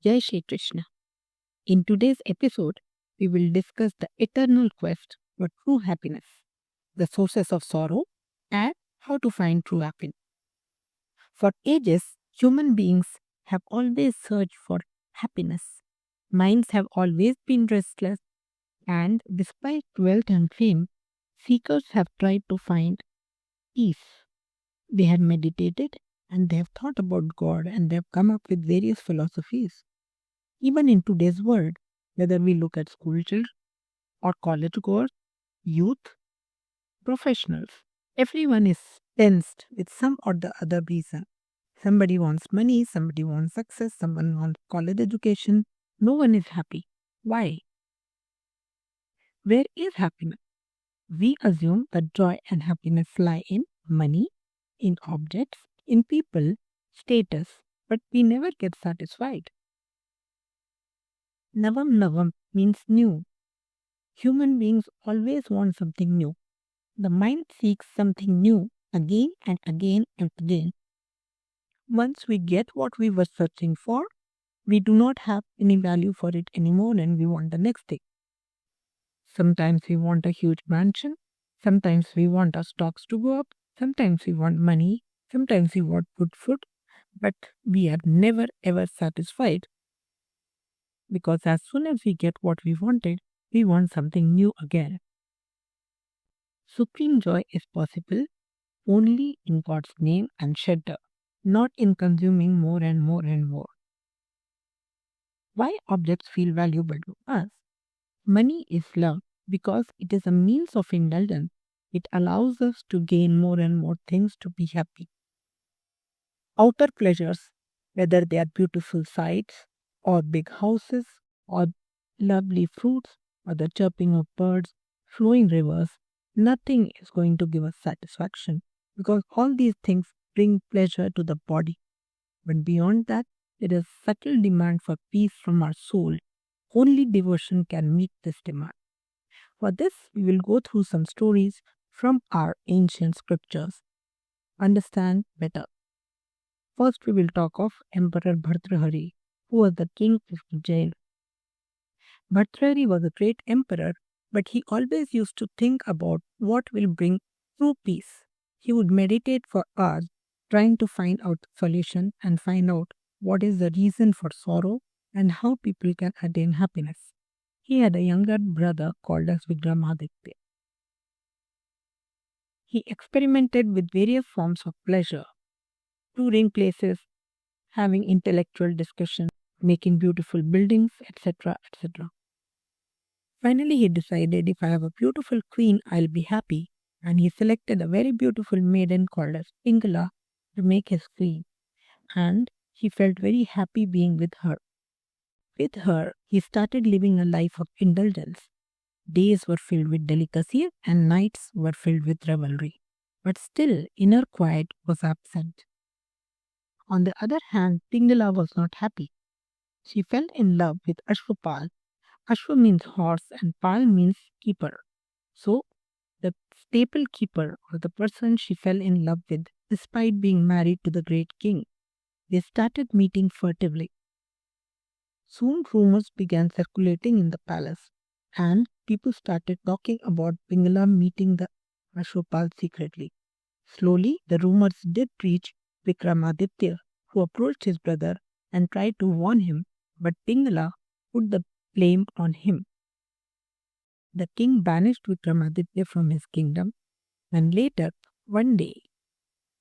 Jai Shri Krishna. In today's episode, we will discuss the eternal quest for true happiness, the sources of sorrow, and how to find true happiness. For ages, human beings have always searched for happiness. Minds have always been restless, and despite wealth and fame, seekers have tried to find peace. They have meditated and they have thought about God and they have come up with various philosophies. Even in today's world, whether we look at school children or college goers, youth, professionals, everyone is tensed with some or the other reason. Somebody wants money, somebody wants success, someone wants college education. No one is happy. Why? Where is happiness? We assume that joy and happiness lie in money, in objects, in people, status, but we never get satisfied. Navam Navam means new. Human beings always want something new. The mind seeks something new again and again and again. Once we get what we were searching for, we do not have any value for it anymore and we want the next thing. Sometimes we want a huge mansion, sometimes we want our stocks to go up, sometimes we want money, sometimes we want good food, but we are never ever satisfied because as soon as we get what we wanted, we want something new again. Supreme joy is possible only in God's name and shelter, not in consuming more and more and more. Why objects feel valuable to us? Money is love because it is a means of indulgence. It allows us to gain more and more things to be happy. Outer pleasures, whether they are beautiful sights or big houses or lovely fruits or the chirping of birds, flowing rivers, nothing is going to give us satisfaction because all these things bring pleasure to the body. But beyond that, there is subtle demand for peace from our soul. Only devotion can meet this demand. For this, we will go through some stories from our ancient scriptures. Understand better. First, we will talk of Emperor Bhartrahari, who was the king of Ujjain. Bhartrahari was a great emperor, but he always used to think about what will bring true peace. He would meditate for hours, trying to find out the solution and find out what is the reason for sorrow and how people can attain happiness. He had a younger brother called as Vikramaditya. He experimented with various forms of pleasure, touring places, having intellectual discussions, making beautiful buildings, etc. etc. Finally, he decided if I have a beautiful queen, I'll be happy, and he selected a very beautiful maiden called as Pingala to make his queen, and he felt very happy being with her. With her, he started living a life of indulgence. Days were filled with delicacy and nights were filled with revelry. But still, inner quiet was absent. On the other hand, Pingala was not happy. She fell in love with Ashwapal. Ashwa means horse and Pal means keeper. So, the staple keeper or the person she fell in love with, despite being married to the great king, they started meeting furtively. Soon rumors began circulating in the palace, and people started talking about Pingala meeting the Ashwapal secretly. Slowly, the rumors did reach Vikramaditya, who approached his brother and tried to warn him, but Pingala put the blame on him. The king banished Vikramaditya from his kingdom, and later, one day,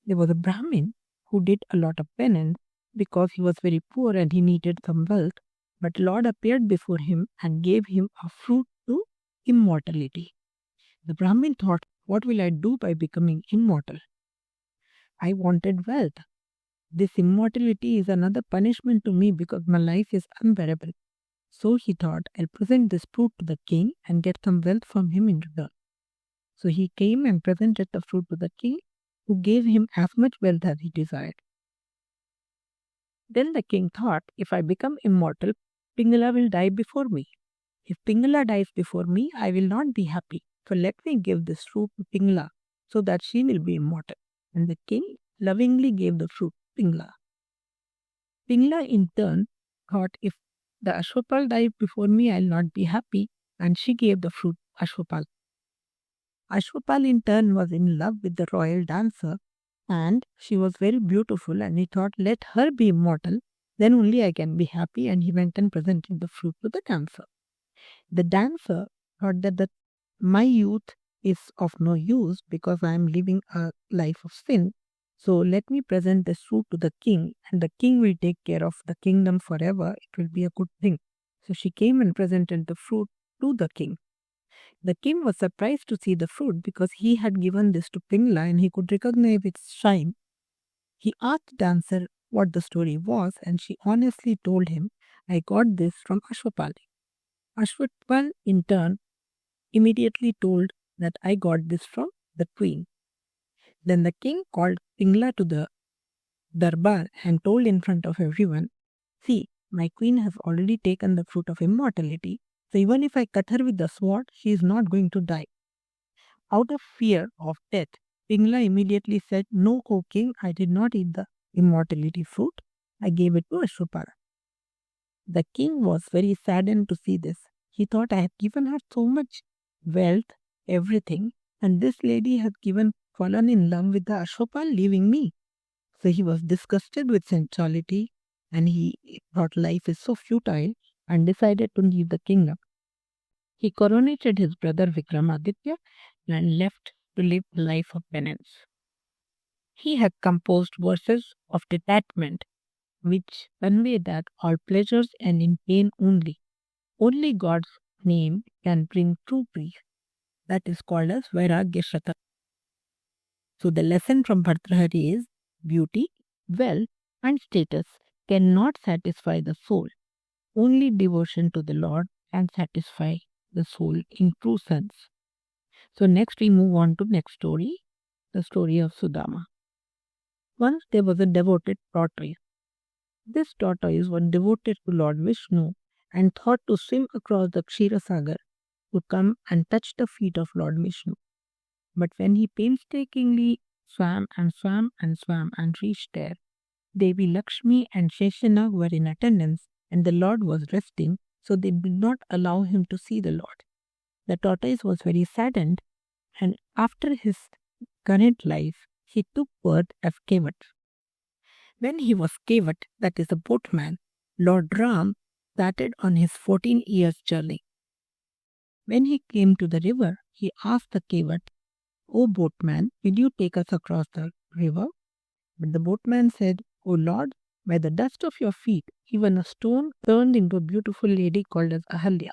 there was a Brahmin who did a lot of penance because he was very poor and he needed some wealth. But Lord appeared before him and gave him a fruit to immortality. The Brahmin thought, what will I do by becoming immortal? I wanted wealth. This immortality is another punishment to me because my life is unbearable. So he thought, I'll present this fruit to the king and get some wealth from him in return. So he came and presented the fruit to the king, who gave him as much wealth as he desired. Then the king thought, if I become immortal, Pingala will die before me. If Pingala dies before me, I will not be happy. So let me give this fruit to Pingala so that she will be immortal. And the king lovingly gave the fruit to Pingala. Pingala in turn thought, if the Ashwapal died before me, I'll not be happy. And she gave the fruit Ashwapal. Ashwapal in turn was in love with the royal dancer, and she was very beautiful, and he thought, let her be immortal, then only I can be happy. And he went and presented the fruit to the dancer. The dancer thought that my youth is of no use because I am living a life of sin. So let me present this fruit to the king, and the king will take care of the kingdom forever. It will be a good thing. So she came and presented the fruit to the king. The king was surprised to see the fruit because he had given this to Pingla and he could recognize its shine. He asked the dancer what the story was, and she honestly told him, I got this from Ashwapal. Ashwapal in turn immediately told that I got this from the queen. Then the king called Pingla to the darbar and told in front of everyone, see, my queen has already taken the fruit of immortality, so even if I cut her with the sword, she is not going to die. Out of fear of death, Pingla immediately said, no, O king, I did not eat the immortality fruit. I gave it to Ashwapala. The king was very saddened to see this. He thought, I have given her so much wealth, everything, and this lady has fallen in love with the Ashwapal, leaving me. So he was disgusted with sensuality, and he thought life is so futile and decided to leave the kingdom. He coronated his brother Vikramaditya and left to live a life of penance. He had composed verses of detachment which convey that all pleasures end in pain only. Only God's name can bring true peace. That is called as Vairagya Shata. So the lesson from Bhartrhari is beauty, wealth, and status cannot satisfy the soul. Only devotion to the Lord can satisfy the soul in true sense. So next we move on to next story, the story of Sudama. Once there was a devoted tortoise. This tortoise was devoted to Lord Vishnu and thought to swim across the Kshirosagar to come and touch the feet of Lord Vishnu. But when he painstakingly swam and reached there, Devi Lakshmi and Sheshanag were in attendance and the Lord was resting, so they did not allow him to see the Lord. The tortoise was very saddened, and after his current life, he took birth as Kevat. When he was Kevat, that is a boatman, Lord Ram started on his 14 years journey. When he came to the river, he asked the Kevat, O boatman, will you take us across the river? But the boatman said, O Lord, by the dust of your feet, even a stone turned into a beautiful lady called as Ahalya.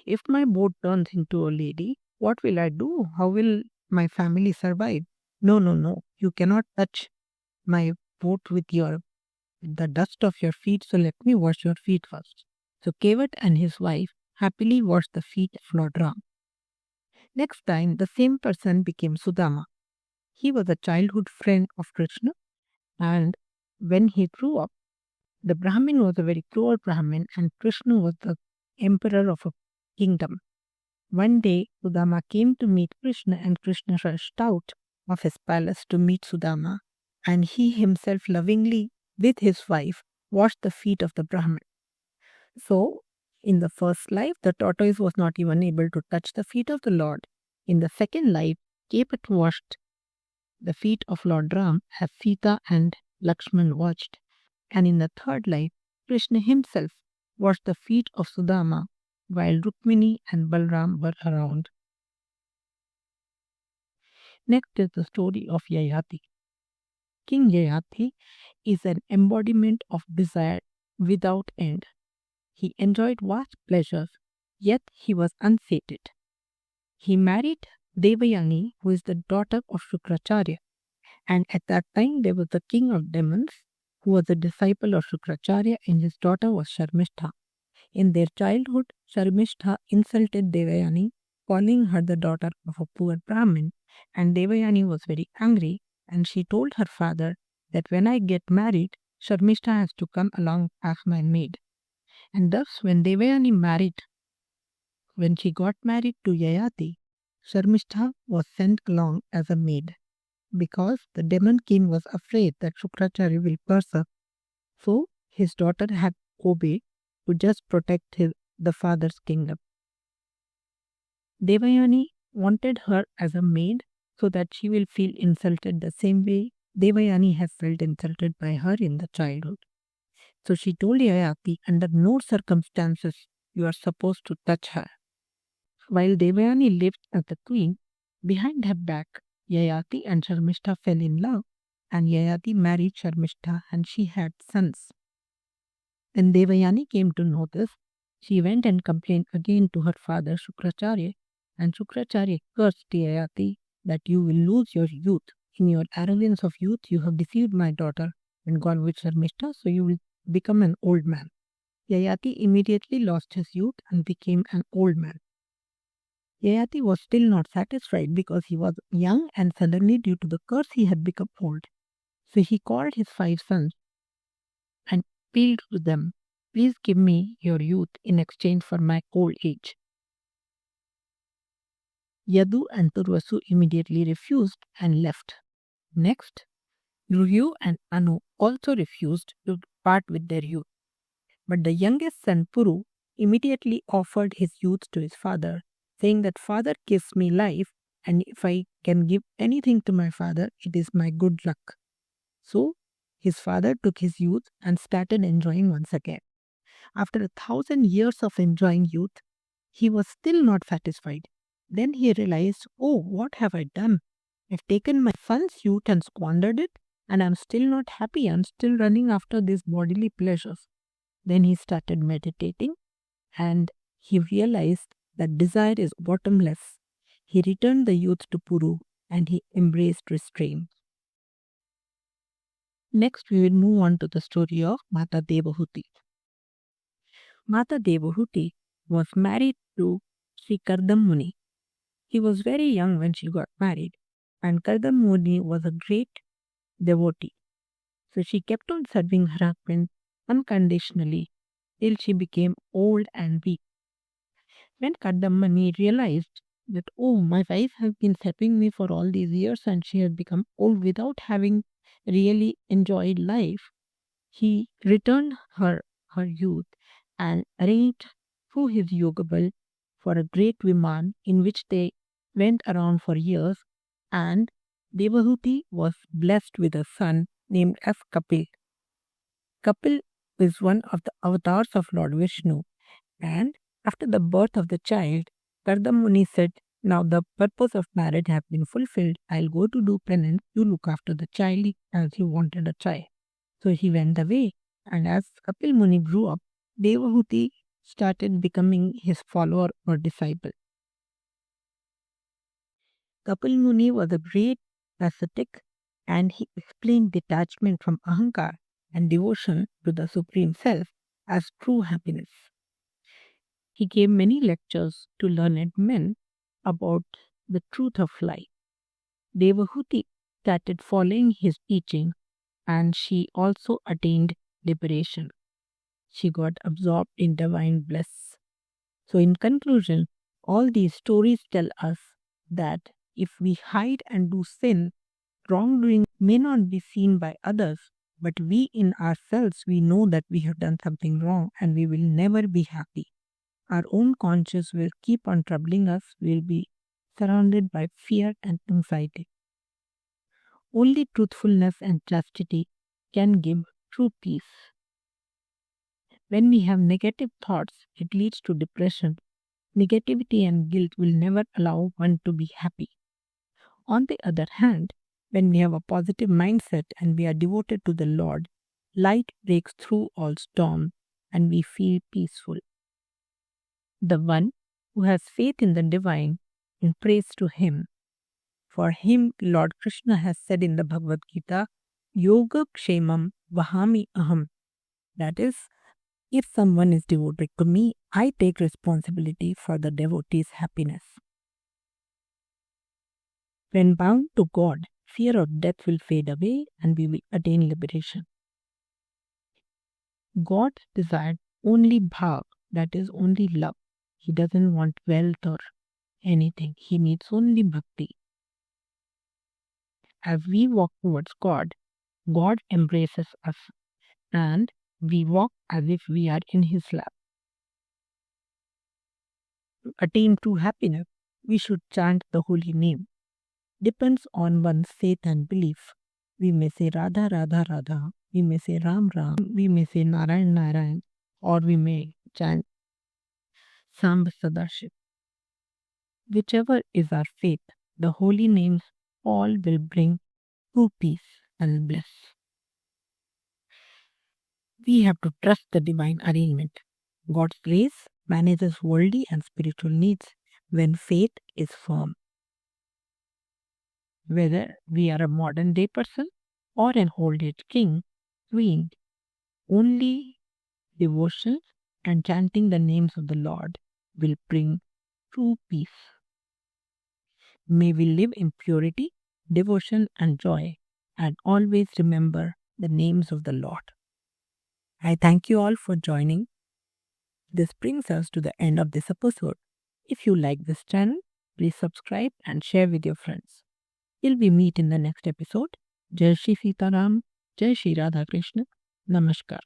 If my boat turns into a lady, what will I do? How will my family survive? No, you cannot touch my boat with the dust of your feet, so let me wash your feet first. So Kevat and his wife happily washed the feet of Lord Ram. Next time, the same person became Sudama. He was a childhood friend of Krishna, and when he grew up, the Brahmin was a very cruel Brahmin, and Krishna was the emperor of a kingdom. One day, Sudama came to meet Krishna, and Krishna rushed out of his palace to meet Sudama, and he himself lovingly, with his wife, washed the feet of the Brahmin. So, in the first life, the tortoise was not even able to touch the feet of the Lord. In the second life, Kevat washed the feet of Lord Ram as Sita and Lakshman watched. And in the third life, Krishna himself washed the feet of Sudama while Rukmini and Balram were around. Next is the story of Yayati. King Yayati is an embodiment of desire without end. He enjoyed vast pleasures, yet he was unsated. He married Devayani, who is the daughter of Shukracharya, and at that time there was the king of demons, who was a disciple of Shukracharya, and his daughter was Sharmishtha. In their childhood, Sharmishtha insulted Devayani, calling her the daughter of a poor Brahmin, and Devayani was very angry, and she told her father that when I get married, Sharmishtha has to come along as my maid. And thus, when she got married to Yayati, Sharmishtha was sent along as a maid, because the demon king was afraid that Shukracharya will curse her. So his daughter had obeyed to just protect the father's kingdom. Devayani wanted her as a maid so that she will feel insulted the same way Devayani has felt insulted by her in the childhood. So she told Yayati, under no circumstances you are supposed to touch her. While Devayani lived as the queen, behind her back, Yayati and Sharmishta fell in love, and Yayati married Sharmishta and she had sons. When Devayani came to know this, she went and complained again to her father Shukracharya, and Shukracharya cursed Yayati that you will lose your youth. In your arrogance of youth, you have deceived my daughter and gone with Sharmishta, so you will become an old man. Yayati immediately lost his youth and became an old man. Yayati was still not satisfied because he was young and suddenly due to the curse he had become old. So he called his 5 sons and appealed to them, please give me your youth in exchange for my old age. Yadu and Turvasu immediately refused and left. Next, Ruyu and Anu also refused to part with their youth. But the youngest son Puru immediately offered his youth to his father, saying that father gives me life, and if I can give anything to my father, it is my good luck. So his father took his youth and started enjoying once again. After 1,000 years of enjoying youth, he was still not satisfied. Then he realized, oh, what have I done? I've taken my son's youth and squandered it, and I'm still not happy. I'm still running after these bodily pleasures. Then he started meditating and he realized that desire is bottomless. He returned the youth to Puru and he embraced restraint. Next, we will move on to the story of Mata Devahuti. Mata Devahuti was married to Sri Kardam Muni. He was very young when she got married, and Kardam Muni was a great devotee. So she kept on serving her husband unconditionally till she became old and weak. When Kardam Muni realized that, oh, my wife has been serving me for all these years and she has become old without having really enjoyed life, he returned her youth and arranged through his Yogabal for a great Viman in which they went around for years, and Devahuti was blessed with a son named as Kapil. Kapil is one of the avatars of Lord Vishnu, and after the birth of the child, Kardam Muni said, now the purpose of marriage has been fulfilled. I'll go to do penance. You look after the child as you wanted a child. So he went away, and as Kapil Muni grew up, Devahuti started becoming his follower or disciple. Kapil Muni was a great ascetic, and he explained detachment from ahankar and devotion to the Supreme Self as true happiness. He gave many lectures to learned men about the truth of life. Devahuti started following his teaching, and she also attained liberation. She got absorbed in divine bliss. So, in conclusion, all these stories tell us that if we hide and do sin, wrongdoing may not be seen by others, but we in ourselves, we know that we have done something wrong and we will never be happy. Our own conscience will keep on troubling us, we will be surrounded by fear and anxiety. Only truthfulness and chastity can give true peace. When we have negative thoughts, it leads to depression. Negativity and guilt will never allow one to be happy. On the other hand, when we have a positive mindset and we are devoted to the Lord, light breaks through all storms and we feel peaceful. The one who has faith in the divine and prays to him. For him, Lord Krishna has said in the Bhagavad Gita, Yoga Kshemam Vahami Aham. That is, if someone is devoted to me, I take responsibility for the devotee's happiness. When bound to God, fear of death will fade away and we will attain liberation. God desired only bhav, that is only love. He doesn't want wealth or anything. He needs only bhakti. As we walk towards God, God embraces us and We walk as if we are in His lap. To attain true happiness, we should chant the holy name. Depends on one's faith and belief. We may say Radha Radha Radha, we may say Ram Ram, we may say Narayan Narayan, or we may chant Samba Sadashiv. Whichever is our faith, the holy names all will bring true peace and bliss. We have to trust the divine arrangement. God's grace manages worldly and spiritual needs when faith is firm. Whether we are a modern day person or an old age king, queen, only devotion and chanting the names of the Lord will bring true peace. May we live in purity, devotion, and joy, and always remember the names of the Lord. I thank you all for joining. This brings us to the end of this episode. If you like this channel, please subscribe and share with your friends. Till we meet in the next episode, Jai Shri Sitaram, Jai Shri Radha Krishna, Namaskar.